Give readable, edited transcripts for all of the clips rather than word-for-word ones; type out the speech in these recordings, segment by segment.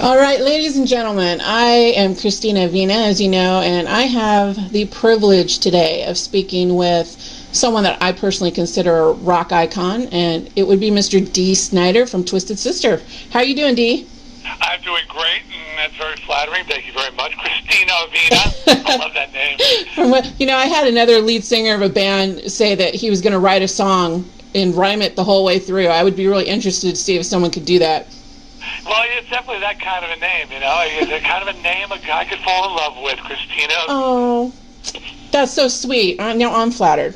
All right, ladies and gentlemen, I am Christina Avina, as you know, and I have the privilege today of speaking with someone that I personally consider a rock icon, and it would be Mr. Dee Snider from Twisted Sister. How are you doing, Dee? I'm doing great, and that's very flattering. Thank you very much. Christina Avina. I love that name. I had another lead singer of a band say that he was going to write a song and rhyme it the whole way through. I would be really interested to see if someone could do that. Well, it's definitely that kind of a name, It's kind of a name a guy could fall in love with, Christina. Oh, that's so sweet. Now I'm flattered.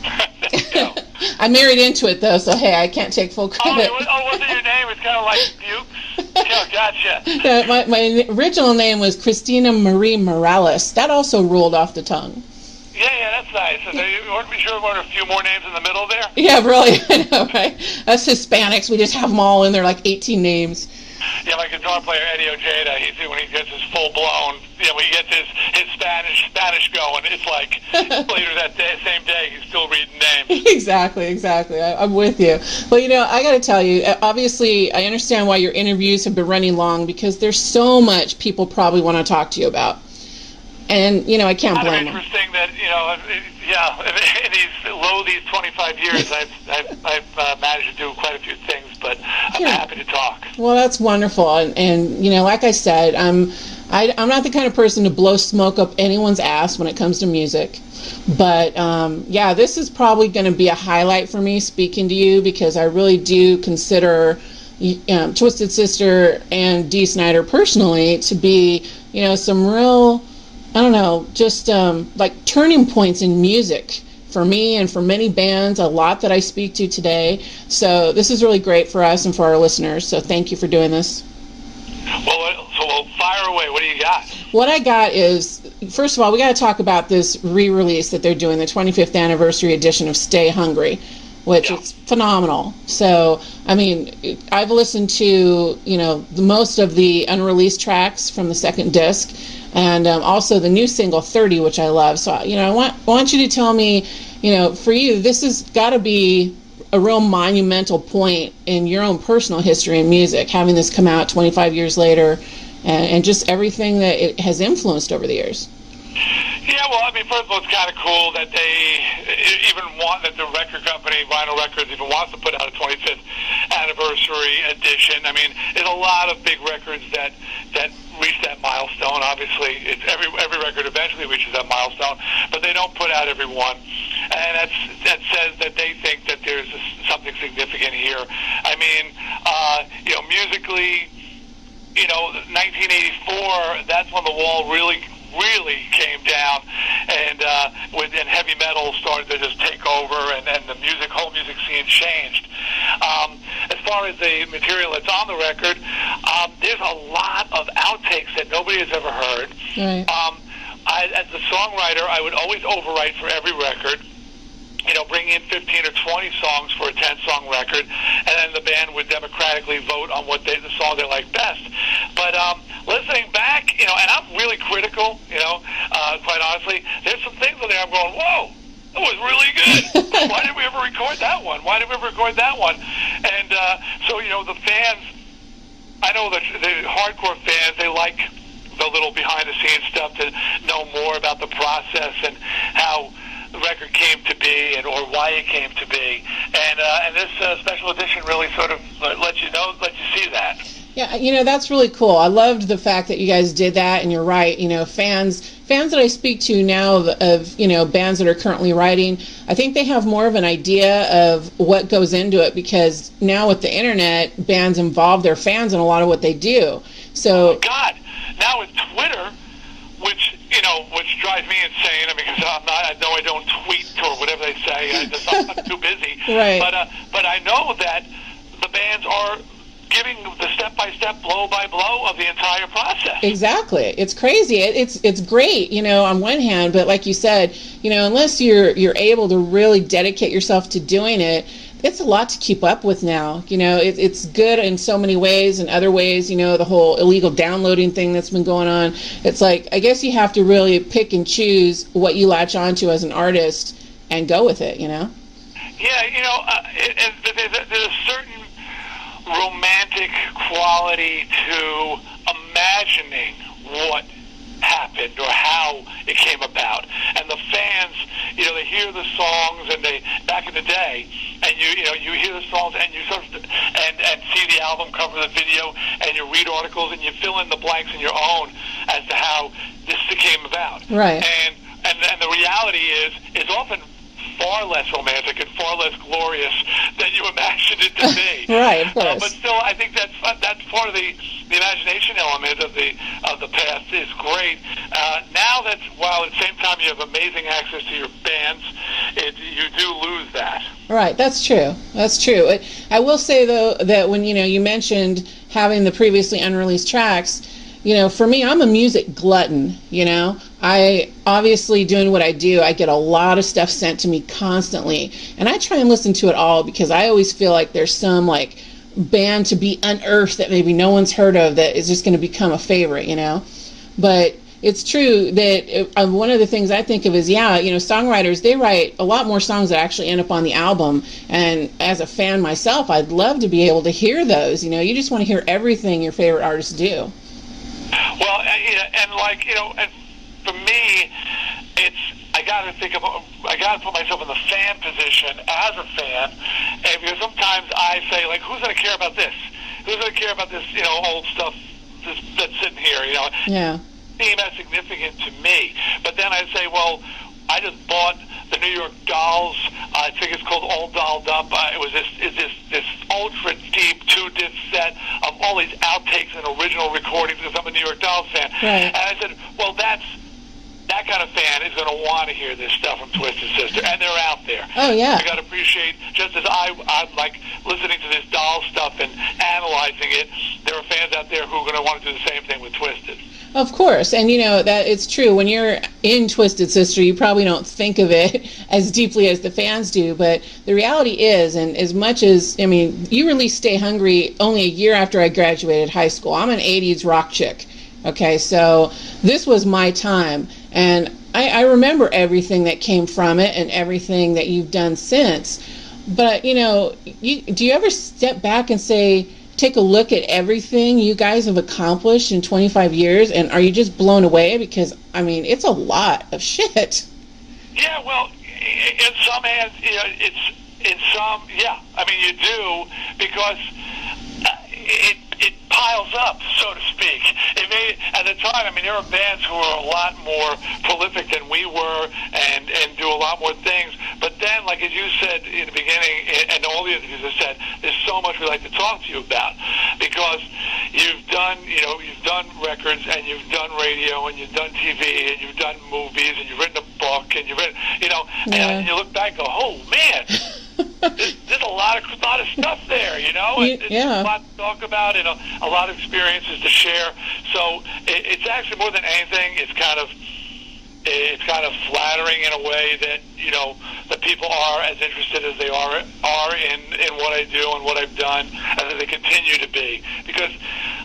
I married into it, though, so hey, I can't take full credit. Wasn't your name? It's kind of like Dukes? Oh, gotcha. My original name was Christina Marie Morales. That also rolled off the tongue. Yeah, that's nice. So you weren't sure there weren't a few more names in the middle there? Yeah, really. I know, right? Us Hispanics, we just have them all in there, like 18 names. Yeah, my guitar player Eddie Ojeda, when he gets his full blown, when he gets his Spanish going, it's like later that same day he's still reading names. Exactly. I'm with you. Well, I got to tell you, obviously, I understand why your interviews have been running long because there's so much people probably want to talk to you about. And, I can't blame them. It's interesting that, in these 25 years, I've managed to do quite a few things, but I'm happy to talk. Well, that's wonderful. And like I said, I'm not the kind of person to blow smoke up anyone's ass when it comes to music. But, this is probably going to be a highlight for me speaking to you because I really do consider Twisted Sister and Dee Snider personally to be, some real... I don't know, just like turning points in music for me and for many bands, a lot that I speak to today. So this is really great for us and for our listeners. So thank you for doing this. Well, fire away. What do you got? What I got is, first of all, we got to talk about this re-release that they're doing, the 25th anniversary edition of Stay Hungry, which is phenomenal. So, I've listened to, most of the unreleased tracks from the second disc. And also the new single 30, which I love. So, I want you to tell me, for you, this has got to be a real monumental point in your own personal history in music, having this come out 25 years later, and just everything that it has influenced over the years. Yeah, well, first of all, it's kind of cool that that the record company, Vinyl Records, even wants to put out a 25th anniversary edition. There's a lot of big records that reach that milestone. Obviously, every record eventually reaches that milestone, but they don't put out every one. And that says that they think that there's something significant here. Musically, 1984, that's when the wall really came down, and heavy metal started to just take over, and the whole music scene changed. As far as the material that's on the record, there's a lot of outtakes that nobody has ever heard. Right. As a songwriter, I would always overwrite for every record. Bring in 15 or 20 songs for a 10-song record, and then the band would democratically vote on the song they like best. But listening back, and I'm really critical, quite honestly, there's some things in there I'm going, whoa, that was really good. Why didn't we ever record that one? And so, the fans, I know that the hardcore fans, they like the little behind-the-scenes stuff to know more about the process and how the record came to be or why it came to be, and this special edition really sort of lets you see that. Yeah, that's really cool. I loved the fact that you guys did that, and you're right. Fans that I speak to now of bands that are currently writing, I think they have more of an idea of what goes into it because now with the internet, bands involve their fans in a lot of what they do. So, oh my God, now with Twitter, which drives me insane. Because I know I don't tweet or whatever they say. I'm too busy. Right. But I know that the bands are giving the step-by-step, blow-by-blow of the entire process. Exactly. It's crazy. It's great, on one hand, but like you said, unless you're able to really dedicate yourself to doing it, it's a lot to keep up with now. It's good in so many ways, and other ways, the whole illegal downloading thing that's been going on. It's like, I guess you have to really pick and choose what you latch onto as an artist and go with it, Yeah, there's a certain romantic quality to imagining what happened or how it came about. And the fans, they hear the songs, and they, back in the day, and you hear the songs, and you sort of and see the album cover, the video, and you read articles, and you fill in the blanks in your own as to how this came about. Right. And the reality is often far less romantic and far less glorious than you imagined it to be. Right, of course. But still, I think that's part of the imagination element of the past is great. Now that, while at the same time you have amazing access to your bands, you do lose that. Right, that's true. That's true. I will say, though, that when you mentioned having the previously unreleased tracks, for me, I'm a music glutton. I obviously, doing what I do, I get a lot of stuff sent to me constantly, and I try and listen to it all because I always feel like there's some band to be unearthed that maybe no one's heard of that is just going to become a favorite. But it's true that one of the things I think of is, songwriters, they write a lot more songs that actually end up on the album. And as a fan myself, I'd love to be able to hear those. You just want to hear everything your favorite artists do. Well, and for me, I got to put myself in the fan position as a fan, and because sometimes I say, who's going to care about this? Who's going to care about this, old stuff that's sitting here, Yeah. Seem as significant to me. But then I say, well, I just bought the New York Dolls. I think it's called All Dolled Up. It was this ultra deep 2-disc set of all these outtakes and original recordings because I'm a New York Dolls fan. Right. And I said, well, that kind of fan is going to want to hear this stuff from Twisted Sister, and they're out there. Oh, yeah. I got to appreciate, just as I like listening to this doll stuff and analyzing it, there are fans out there who are going to want to do the same thing with Twisted. Of course, and that it's true. When you're in Twisted Sister, you probably don't think of it as deeply as the fans do, but the reality is, and as much as, you released Stay Hungry only a year after I graduated high school. I'm an 80s rock chick, okay, so this was my time, and I remember everything that came from it and everything that you've done since, but, do you ever step back and say, take a look at everything you guys have accomplished in 25 years, and are you just blown away? Because, it's a lot of shit. Yeah, well, in some hands, you do, because it piles up, so to speak. It made, at the time, there were bands who were a lot more prolific than we were and do a lot more things. But then, as you said in the beginning, and all the interviews have said, there's so much we'd like to talk to you about, because you've done records, and you've done radio, and you've done TV, and you've done movies, and you've written a book, and you've written, and you look back and go, oh man, there's a lot of stuff there, There's a lot to talk about and a lot of experiences to share. So it's actually, more than anything, it's kind of flattering in a way that that people are as interested as they are in what I do and what I've done, and that they continue to be. Because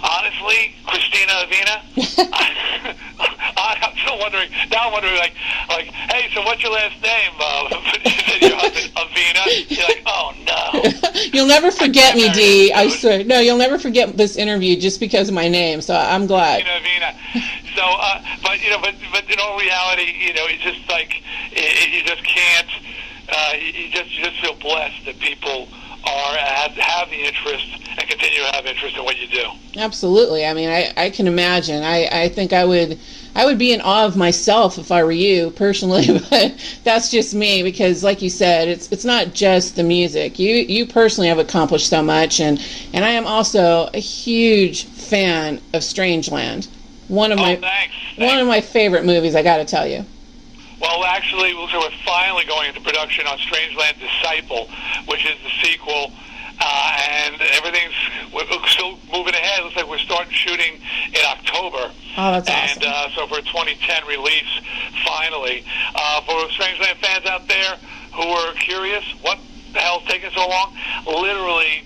honestly, Christina Avina, I'm still wondering. Now I'm wondering, hey, so what's your last name? Your husband, Avina. You're like, oh no. You'll never forget me, Dee. I swear. No, you'll never forget this interview just because of my name. So I'm glad. Christina Avina. So, but in all reality, it's just you just can't. You just feel blessed that people have the interest and continue to have interest in what you do. Absolutely. I can imagine. I think I would be in awe of myself if I were you personally, but that's just me, because like you said, it's not just the music. You personally have accomplished so much, and I am also a huge fan of Strangeland. One of my favorite movies, I got to tell you. Well, actually, we're finally going into production on Strangeland Disciple, which is the sequel, and everything's still moving ahead. It looks like we're starting shooting in October. Oh, that's awesome. And so for a 2010 release, finally. For Strangeland fans out there who are curious, what the hell's taking so long? Literally,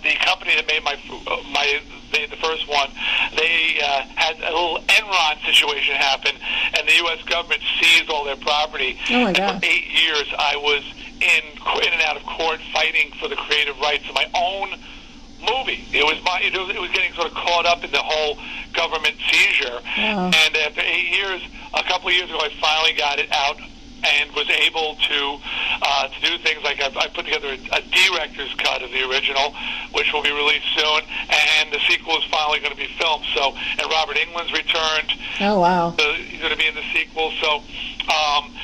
the company that made the first one, they had a little Enron situation happen, and the U.S. government seized all their property. Oh my God. And for 8 years, I was in and out of court fighting for the creative rights of my own movie. It was getting sort of caught up in the whole government seizure. Wow. And after 8 years, a couple of years ago, I finally got it out and was able to do things like I put together a director's cut of the original, which will be released soon, and the sequel is finally going to be filmed. So, and Robert Englund's returned. Oh, wow. He's going to be in the sequel. So,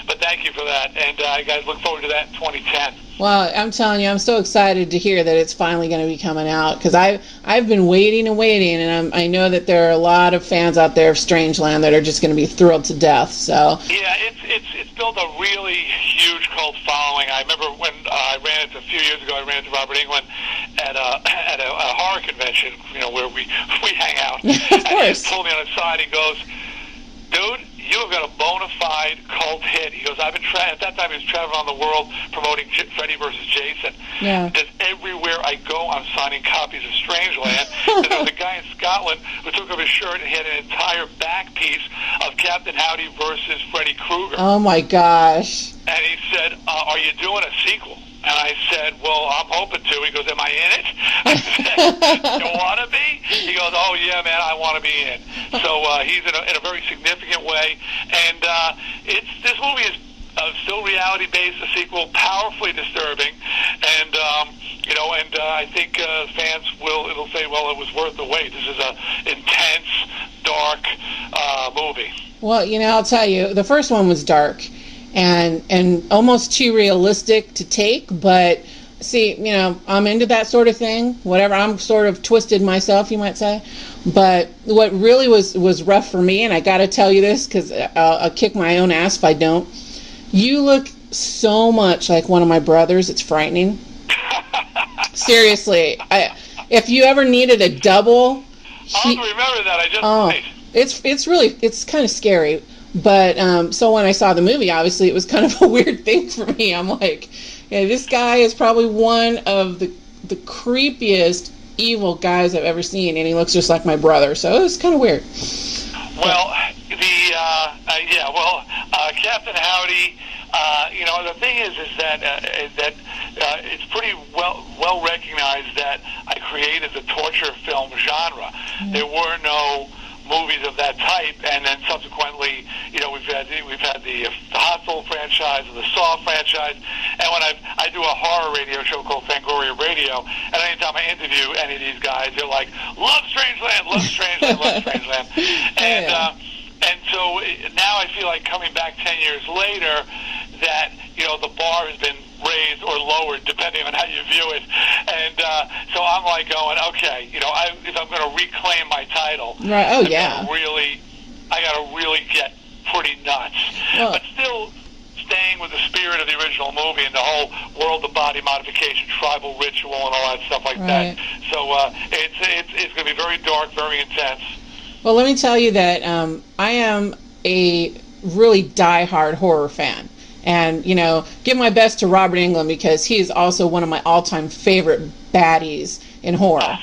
but thank you for that, and guys, look forward to that in 2010. Well, I'm telling you, I'm so excited to hear that it's finally going to be coming out, because I've been waiting and waiting, and I know that there are a lot of fans out there of Strangeland that are just going to be thrilled to death. So yeah, it's built a really huge cult following. I remember when I ran it a few years ago. I ran into Robert Englund at a horror convention, where we hang out. Of course. And he pulled me on the side. He goes, "Dude, you have got a bona fide cult hit." He goes, at that time he was traveling around the world promoting Freddy versus Jason. Yeah. Because everywhere I go, I'm signing copies of Strangeland. And there was a guy in Scotland who took off his shirt and he had an entire back piece of Captain Howdy versus Freddy Krueger. Oh my gosh. And he said, "Are you doing a sequel?" And I said, "Well, I'm hoping to." He goes, "Am I in it?" I said, "You want to be?" He goes, "Oh, yeah, man, I want to be in." So he's in a very significant way. And this movie is still reality-based, a sequel, powerfully disturbing. And, I think fans it'll say, well, it was worth the wait. This is an intense, dark movie. Well, I'll tell you, the first one was dark and almost too realistic to take, but see, I'm into that sort of thing. Whatever, I'm sort of twisted myself, you might say. But what really was rough for me, and I got to tell you this because I'll kick my own ass if I don't. You look so much like one of my brothers. It's frightening. Seriously, if you ever needed a double, I don't remember that. I just it's kind of scary. But so when I saw the movie, obviously it was kind of a weird thing for me. I'm like, yeah, this guy is probably one of the creepiest evil guys I've ever seen, and he looks just like my brother. So it was kind of weird. Well, Captain Howdy. The thing is that it's pretty well recognized that I created the torture film genre. Mm-hmm. There were no movies of that type, and then subsequently, we've had the Hostel franchise and the Saw franchise, and when I do a horror radio show called Fangoria Radio, and anytime I interview any of these guys, they're like, "Love Strangeland, love Strangeland, love Strangeland," and so now I feel like coming back 10 years later, that the bar has been raised or lowered depending on how you view it, and so I'm like going, okay, if I'm going to reclaim my title, right? Oh, I got to really get pretty nuts, but still staying with the spirit of the original movie and the whole world of body modification, tribal ritual, and all that stuff like that. So it's going to be very dark, very intense. Well, let me tell you that I am a really die-hard horror fan. And, give my best to Robert Englund because he's also one of my all-time favorite baddies in horror.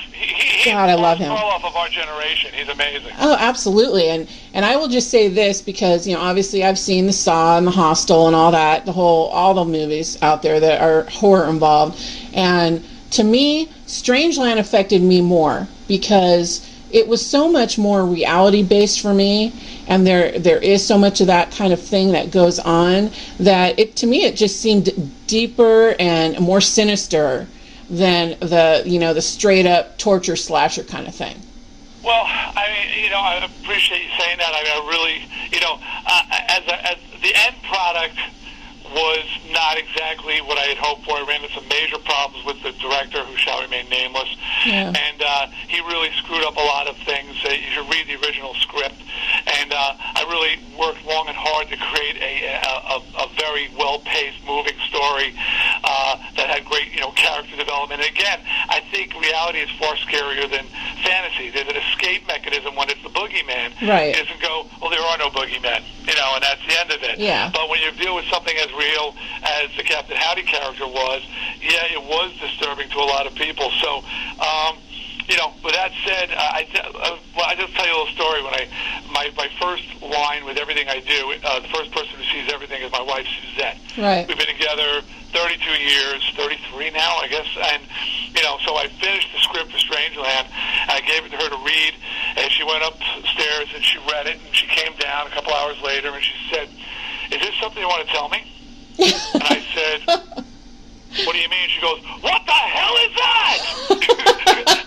God, I love him. He's off of our generation. He's amazing. Oh, absolutely. And I will just say this because, obviously I've seen the Saw and the Hostel and all that, all the movies out there that are horror involved. And to me, Strangeland affected me more because it was so much more reality-based for me, and there is so much of that kind of thing that goes on that to me it just seemed deeper and more sinister than the straight-up torture slasher kind of thing. Well, I appreciate you saying that. I really, as the end product was not exactly what I had hoped for. I ran into some major problems with the director, who shall remain nameless, and he really screwed up a lot of things. You should read the original script, and I really worked long and hard to create a very well-paced, moving story that had great, character development. And again, I think reality is far scarier than fantasy. There's an escape mechanism when it's the boogeyman. Right. It doesn't go, well, there are no boogeymen, and that's the end of it. Yeah. But when you deal with something as real as the Captain Howdy character was, it was disturbing to a lot of people. So, with that said, I just tell you a little story. When my first line with everything I do, the first person who sees everything is my wife, Suzette. Right. We've been together 32 years, 33 now, I guess, and so I finished the script for Strangeland. I gave it to her to read, and she went upstairs and she read it, and she came down a couple hours later and she said, "Is this something you want to tell me?" And I said, "What do you mean?" She goes, "What the hell is that?"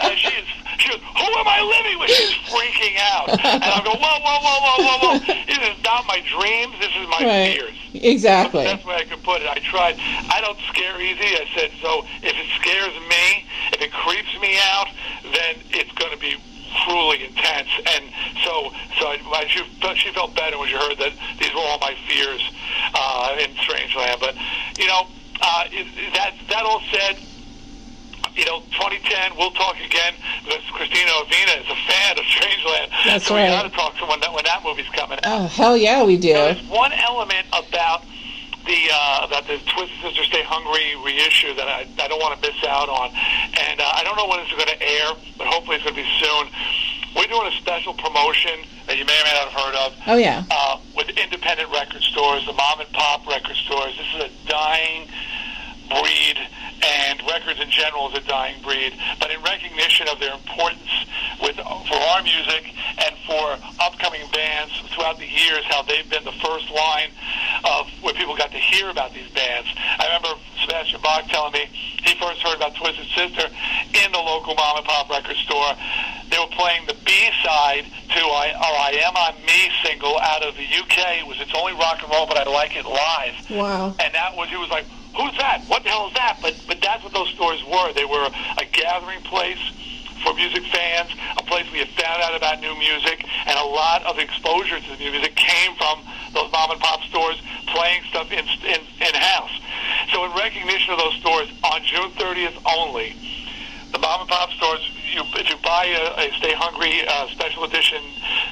And she goes, "Who am I living with?" She's freaking out. And I go, whoa. This is not my dreams. This is my fears. Exactly. That's the way I could put it. I tried. I don't scare easy. I said, so if it scares me, if it creeps me out, then it's going to be cruelly intense. And she felt better when she heard that these were all my fears in Strangeland. But, that all said, 2010, we'll talk again, because Christina Avina is a fan of Strangeland. That's so right. We got to talk to when that movie's coming out. Oh, hell yeah, we do. There's one element about the Twisted Sister Stay Hungry reissue that I don't want to miss out on. And I don't know when it's going to air, but hopefully it's going to be soon. We're doing a special promotion that you may or may not have heard of. Oh, yeah. With independent record stores, the mom and pop record stores. This is a dying breed, and records in general is a dying breed. But in recognition of their importance for our music and for upcoming bands throughout the years, how they've been the first line of where people got to hear about these bands. I remember Sebastian Bach telling me he first heard about Twisted Sister in the local mom and pop record store. They were playing the B-side to I Am On Me single out of the UK. It was It's Only Rock and Roll, But I Like It Live. Wow. And he was like, who's that? What the hell is that? But that's what those stores were. They were a gathering place for music fans, a place where you found out about new music, and a lot of exposure to the music came from those mom and pop stores playing stuff in-house. So in recognition of those stores, on June 30th only, the mom and pop stores, if you buy a Stay Hungry special edition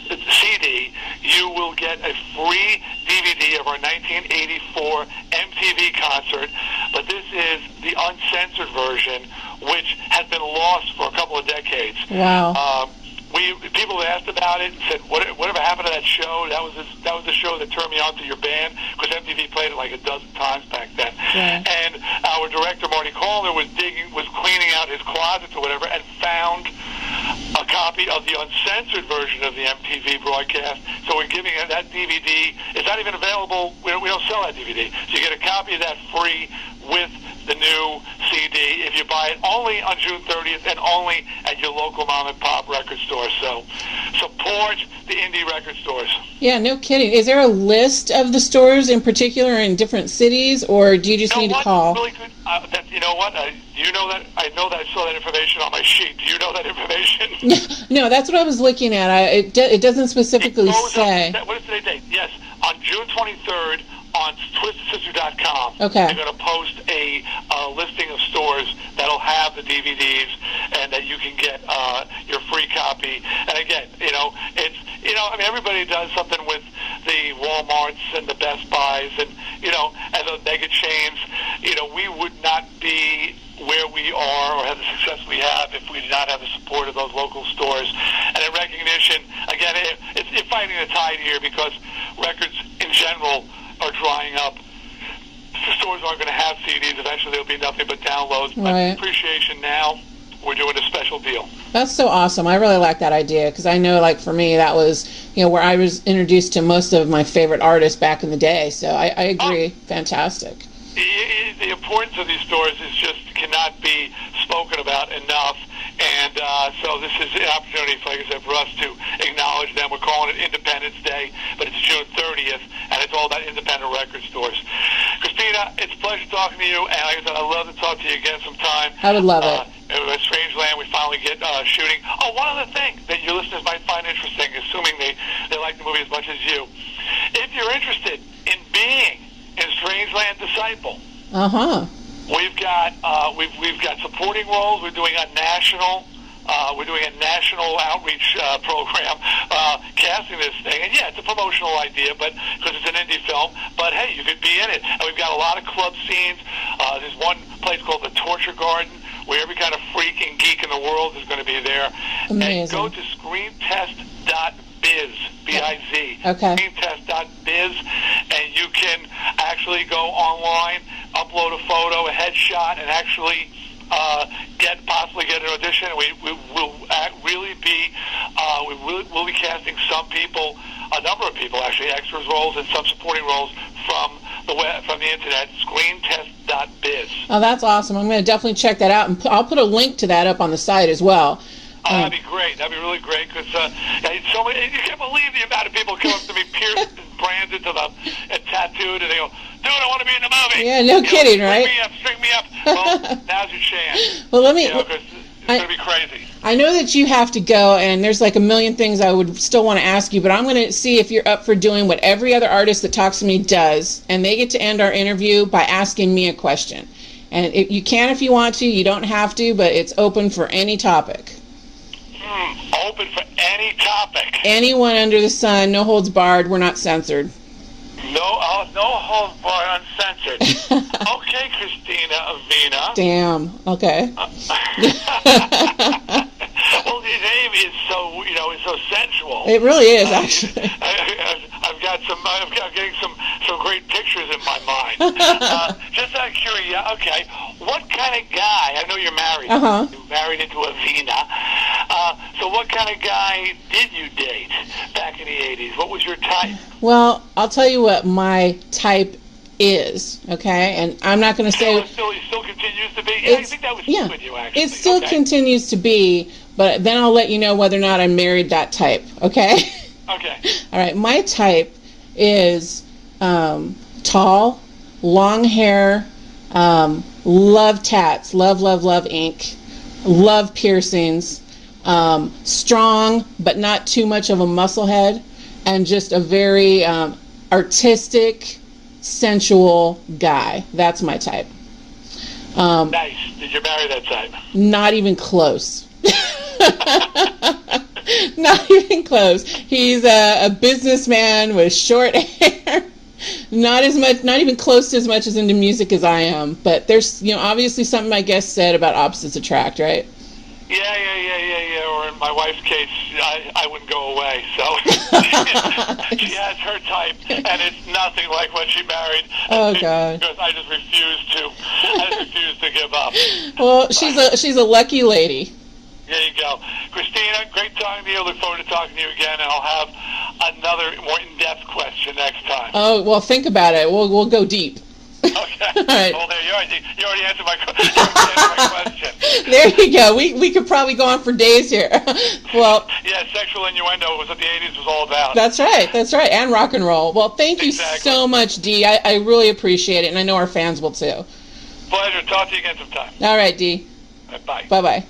CD, you will get a free DVD of our 1984 MTV concert. But this is the uncensored version, which has been lost for a couple of decades. Wow. People asked about it and said, whatever happened to that show? That was the show that turned me on to your band, because MTV played it like a dozen times back then. Yeah. And our director, Marty Calder, was cleaning out his closet or whatever, and found a copy of the uncensored version of the MTV broadcast. So we're giving that DVD. It's not even available. We don't sell that DVD. So you get a copy of that free with the new CD if you buy it only on June 30th and only at your local mom and pop record store. So support the indie record stores. Yeah, no kidding. Is there a list of the stores in particular in different cities, or do you just need to call? Really good. You know what? You know that? I know that I saw that information on my sheet. Do you know that information? No, that's what I was looking at. It doesn't specifically say. What is today's date? Yes, on June 23rd. On TwistedSister.com, okay. They're going to post a listing of stores that'll have the DVDs, and that you can get your free copy. And again, everybody does something with the Walmarts and the Best Buys, and and the mega chains. We would not be where we are or have the success we have if we did not have the support of those local stores. And in recognition, again, you're fighting the tide here, because records in general are drying up. The stores aren't going to have CDs. Eventually there'll be nothing but downloads. Right. But appreciation now, we're doing a special deal. That's so awesome. I really like that idea, because I know, like, for me, that was, where I was introduced to most of my favorite artists back in the day. So I agree. Fantastic. The importance of these stores cannot be spoken about enough. And so this is an opportunity, like I said, for us to acknowledge them. We're calling it Independence Day, but it's June 30th, and it's all about independent record stores. Christina, it's a pleasure talking to you, and like I said, I'd love to talk to you again sometime. I would love it. At Strangeland, we finally get shooting. Oh, one other thing that your listeners might find interesting, assuming they like the movie as much as you. If you're interested in being a Strangeland disciple, we've got supporting roles. We're doing a national outreach program, casting this thing. And yeah, it's a promotional idea, but because it's an indie film. But hey, you could be in it. And we've got a lot of club scenes. There's one place called the Torture Garden, where every kind of freak and geek in the world is going to be there. Amazing. And go to screentest.biz, B-I-Z, okay. screentest.biz, and you can actually go online, upload a photo, a headshot, and actually possibly get an audition. We will really be we'll be casting some people, a number of people actually, extras roles and some supporting roles from the internet, screentest.biz. Oh, that's awesome. I'm going to definitely check that out, and I'll put a link to that up on the site as well. That'd be great. That'd be really great, because so many, you can't believe the amount of people come up to me, pierced and branded and tattooed, and they go, "Dude, I want to be in the movie." Yeah, no kidding, right? String me up. Well, now's your chance. Well, let me. Because it's going to be crazy. I know that you have to go, and there's like a million things I would still want to ask you, but I'm going to see if you're up for doing what every other artist that talks to me does, and they get to end our interview by asking me a question. And you can if you want to. You don't have to, but it's open for any topic. Open for any topic. Anyone under the sun, no holds barred. We're not censored. No holds barred, uncensored. Okay, Christina Avina. Damn. Okay. Well, your name is so is so sensual. It really is, actually. I'm getting some great pictures in my mind. Just out of curiosity, okay, what kind of guy? I know you're married. You're married into Avina. So what kind of guy did you date back in the 80s? What was your type? Well, I'll tell you what my type is, okay? And I'm not going to say... It still continues to be? Yeah, I think that was with you, actually. It still continues to be, but then I'll let you know whether or not I married that type, okay? Okay. All right, my type is tall, long hair, love tats, love ink, love piercings, strong but not too much of a muscle head, and just a very artistic, sensual guy. That's my type. Nice. Did you marry that type? Not even close. Not even close. He's a businessman with short hair. Not even close to as much as into music as I am. But there's, obviously something my guest said about opposites attract, right? Yeah. Or in my wife's case, I wouldn't go away. So she has her type, and it's nothing like when she married. Oh God! Because I just refuse to give up. Well, she's a lucky lady. There you go. Christina, great talking to you. Look forward to talking to you again, and I'll have another more in-depth question next time. Oh, well, think about it. We'll go deep. Okay. All right. Well, there, you already answered my question. There you go. We could probably go on for days here. Well. Yeah, sexual innuendo was what the 80s was all about. That's right. And rock and roll. Well, thank you so much, Dee. I really appreciate it, and I know our fans will too. Pleasure. Talk to you again sometime. All right, Dee. Bye. Bye-bye.